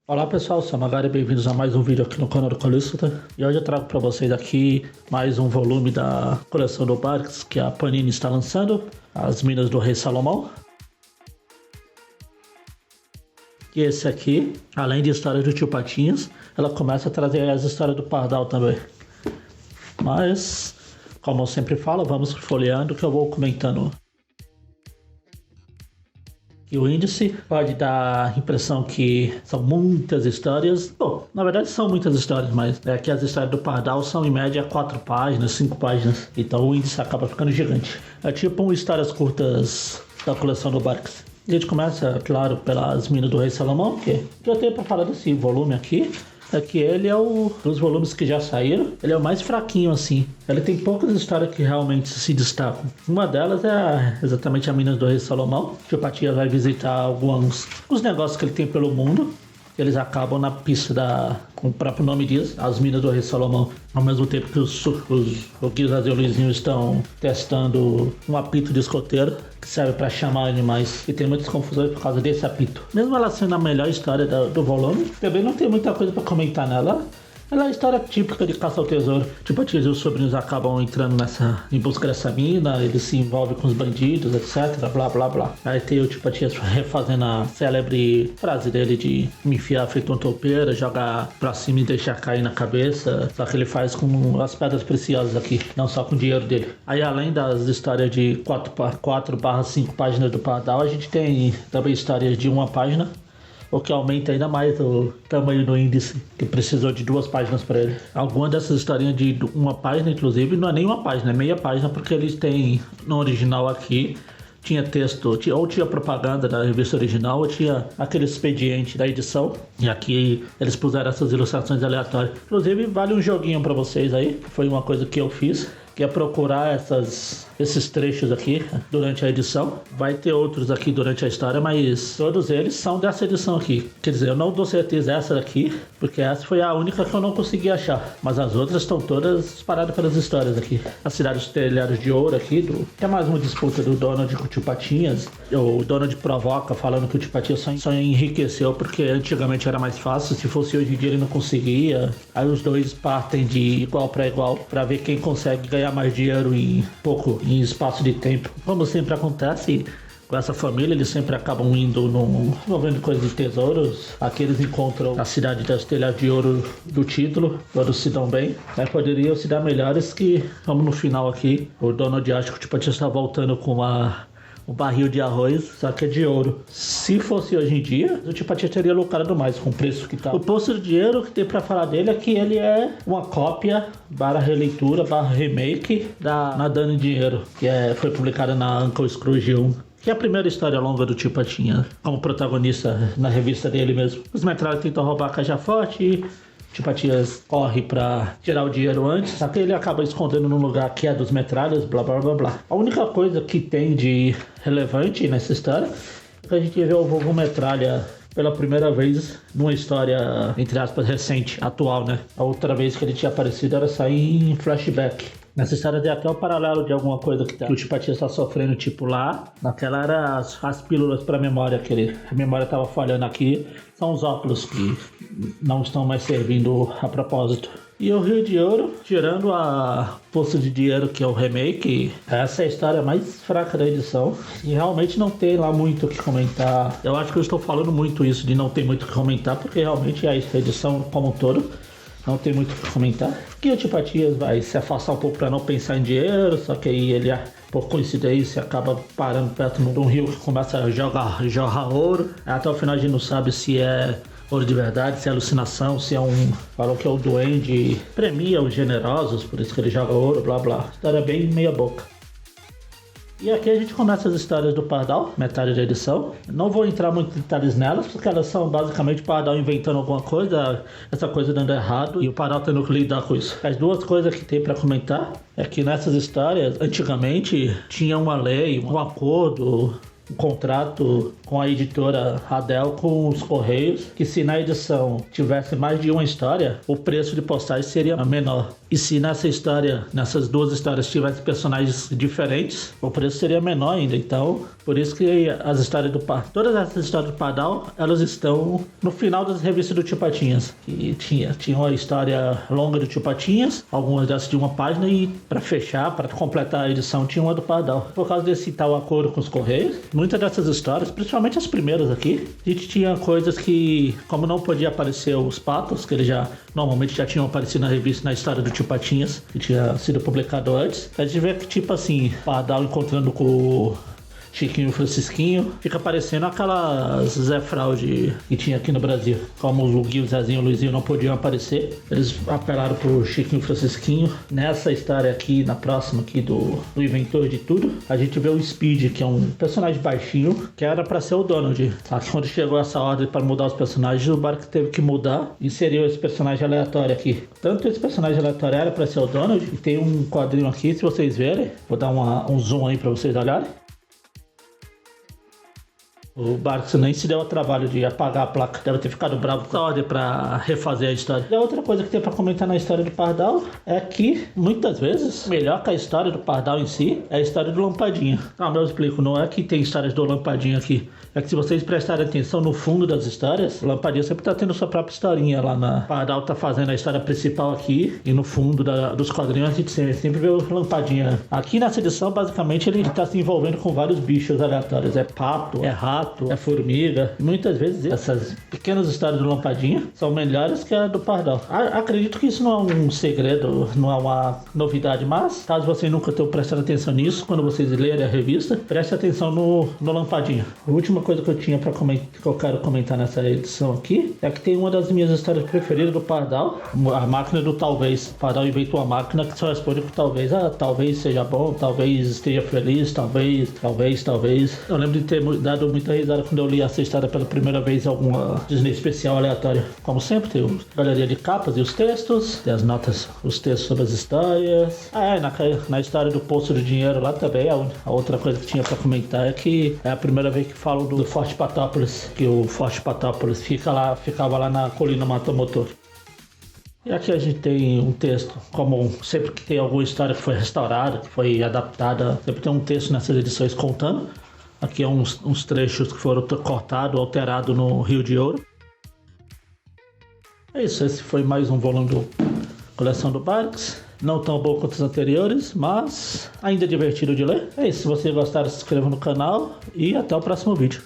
Olá pessoal, sou a Magari, bem-vindos a mais um vídeo aqui no canal do Calista. E hoje eu trago para vocês aqui mais um volume da coleção do Barks que a Panini está lançando, As Minas do Rei Salomão. E esse aqui, além de histórias do Tio Patinhas, ela começa a trazer as histórias do Pardal também. Mas, como eu sempre falo, vamos folheando que eu vou comentando. E o índice pode dar a impressão que são muitas histórias. Bom, na verdade são muitas histórias, mas é que as histórias do Pardal são em média 4 páginas, 5 páginas. Então o índice acaba ficando gigante. É tipo histórias curtas da coleção do Barks. A gente começa, claro, pelas Minas do Rei Salomão, que eu tenho para falar desse volume aqui. É que ele é dos volumes que já saíram, ele é o mais fraquinho assim. Ele tem poucas histórias que realmente se destacam. Uma delas é exatamente a Minas do Rei Salomão. Que o Patia vai visitar alguns negócios que ele tem pelo mundo. Eles acabam na pista como o próprio nome diz, as Minas do Rei Salomão. Ao mesmo tempo que os Guilherme e o Luizinho estão testando um apito de escoteiro que serve para chamar animais. E tem muitas confusões por causa desse apito. Mesmo ela sendo a melhor história do volume, também não tem muita coisa para comentar nela. Ela é a história típica de caça ao tesouro. Tipo, a tia e os sobrinhos acabam entrando em busca dessa mina, ele se envolve com os bandidos, etc, blá blá blá. Aí tem o tipo a tia refazendo a célebre frase dele de me enfiar feito um topeira, jogar pra cima e deixar cair na cabeça. Só que ele faz com as pedras preciosas aqui, não só com o dinheiro dele. Aí além das histórias de 4/5 páginas do Pardal, a gente tem também histórias de uma página, o que aumenta ainda mais o tamanho do índice, que precisou de 2 páginas para ele. Algumas dessas historinhas de uma página, inclusive, não é nem uma página, é meia página, porque eles têm no original aqui, tinha texto, ou tinha propaganda da revista original, ou tinha aquele expediente da edição. E aqui eles puseram essas ilustrações aleatórias. Inclusive, vale um joguinho para vocês aí, foi uma coisa que eu fiz, que é procurar esses trechos aqui durante a edição. Vai ter outros aqui durante a história, mas todos eles são dessa edição aqui. Quer dizer, eu não dou certeza essa daqui, porque essa foi a única que eu não consegui achar. Mas as outras estão todas paradas pelas histórias aqui. A Cidade dos Telhados de Ouro aqui, que é mais uma disputa do Donald com o Tio Patinhas. O Donald provoca falando que o Tio Patinhas só enriqueceu porque antigamente era mais fácil. Se fosse hoje em dia ele não conseguia. Aí os dois partem de igual para igual para ver quem consegue ganhar mais dinheiro em espaço de tempo. Como sempre acontece com essa família, eles sempre acabam indo envolvendo coisas de tesouros. Aqui eles encontram a Cidade das Telhas de Ouro do título, todos se dão bem, mas poderiam se dar melhores que, como no final aqui, o Donald acha que o Tio está voltando com um barril de arroz, só que é de ouro. Se fosse hoje em dia, o Tio Patinhas teria lucrado mais com o preço que tá. O Poço de Dinheiro que tem pra falar dele é que ele é uma cópia, /releitura, /remake da Nadando em Dinheiro, que foi publicada na Uncle Scrooge 1. Que é a primeira história longa do Tio Patinhas, como protagonista na revista dele mesmo. Os metralhas tentam roubar a caixa forte, Tio Patinhas corre pra tirar o dinheiro antes, só que ele acaba escondendo num lugar que é dos metralhas, blá blá blá blá. A única coisa que tem de relevante nessa história é que a gente vê o vovô Metralha pela primeira vez numa história, entre aspas, recente, atual, né? A outra vez que ele tinha aparecido era sair em flashback. Nessa história tem até o paralelo de alguma coisa que o Tio Patinhas está sofrendo, tipo lá. Naquela era as pílulas para memória, a memória estava falhando aqui. São os óculos que não estão mais servindo a propósito. E o Rio de Ouro, tirando a Poço de Dinheiro, que é o remake, essa é a história mais fraca da edição. E realmente não tem lá muito o que comentar. Eu acho que eu estou falando muito isso de não ter muito o que comentar, porque realmente a edição como um todo não tem muito o que comentar. Que o Tio Patinhas vai se afastar um pouco para não pensar em dinheiro, só que aí ele, por coincidência, acaba parando perto de um rio que começa a jorrar ouro. Até o final a gente não sabe se é ouro de verdade, se é alucinação, se é falou que é o duende, premia os generosos, por isso que ele joga ouro, blá blá. História bem meia boca. E aqui a gente começa as histórias do Pardal, metade da edição. Não vou entrar muito em detalhes nelas, porque elas são basicamente o Pardal inventando alguma coisa, essa coisa dando errado, e o Pardal tendo que lidar com isso. As duas coisas que tem para comentar é que nessas histórias, antigamente, tinha uma lei, um acordo, um contrato com a editora Adel, com os Correios, que se na edição tivesse mais de uma história, o preço de postagem seria menor. E se nessas duas histórias tivesse personagens diferentes, o preço seria menor ainda. Então, por isso que todas essas histórias do Pardal, elas estão no final das revistas do Tio Patinhas. E tinha uma história longa do Tio Patinhas, algumas dessas de uma página, e para fechar, para completar a edição, tinha uma do Pardal. Por causa desse tal acordo com os Correios, muitas dessas histórias, principalmente as primeiras aqui, a gente tinha coisas que, como não podia aparecer os patos, que eles normalmente já tinham aparecido na revista, na história do Tio Patinhas, que tinha sido publicado antes, a gente vê que, tipo assim, Pardal encontrando com o Chiquinho e Francisquinho, fica parecendo aquelas Zé Fraude que tinha aqui no Brasil. Como o Luguinho, o Zezinho e o Luizinho não podiam aparecer, eles apelaram pro Chiquinho e Francisquinho. Nessa história aqui, na próxima aqui do Inventor de Tudo, a gente vê o Speed, que é um personagem baixinho, que era pra ser o Donald. Só que quando chegou essa ordem para mudar os personagens, o Bark teve que mudar e inseriu esse personagem aleatório aqui. Tanto esse personagem aleatório era pra ser o Donald, e tem um quadrinho aqui, se vocês verem, vou dar um zoom aí pra vocês olharem. O Barks nem se deu ao trabalho de apagar a placa, deve ter ficado bravo com a ordem pra refazer a história. E a outra coisa que tem pra comentar na história do Pardal é que, muitas vezes, melhor que a história do Pardal em si, é a história do Lampadinha. Eu explico, não é que tem histórias do Lampadinha aqui, é que se vocês prestarem atenção no fundo das histórias, o Lampadinha sempre tá tendo sua própria historinha lá na... Pardal tá fazendo a história principal aqui, e no fundo dos quadrinhos a gente sempre vê o Lampadinha. Aqui nessa edição, basicamente, ele tá se envolvendo com vários bichos aleatórios. É pato, é rato, é formiga. E muitas vezes essas pequenas histórias do Lampadinha são melhores que a do Pardal. Acredito que isso não é um segredo, não é uma novidade, mas caso vocês nunca tenham prestado atenção nisso, quando vocês lerem a revista, preste atenção no Lampadinha. A última coisa que eu tinha que eu quero comentar nessa edição aqui é que tem uma das minhas histórias preferidas do Pardal, a máquina do talvez. O Pardal inventou uma máquina que só responde com talvez. Talvez seja bom, talvez esteja feliz, talvez. Eu lembro de ter dado muita risada quando eu li essa história pela primeira vez em alguma Disney especial aleatória. Como sempre, tem a galeria de capas e os textos, tem as notas, os textos sobre as histórias. Na história do Poço do Dinheiro lá também, a outra coisa que tinha pra comentar é que é a primeira vez que falo do Forte Patópolis, que o Forte Patópolis ficava lá na colina Matamotor. E aqui a gente tem um texto, como sempre que tem alguma história que foi restaurada, que foi adaptada, sempre tem um texto nessas edições contando. Aqui é uns trechos que foram cortados, alterados no Rio de Ouro. É isso, esse foi mais um volume do Coleção do Barks. Não tão bom quanto os anteriores, mas ainda divertido de ler. É isso, se vocês gostaram, se inscreva no canal e até o próximo vídeo.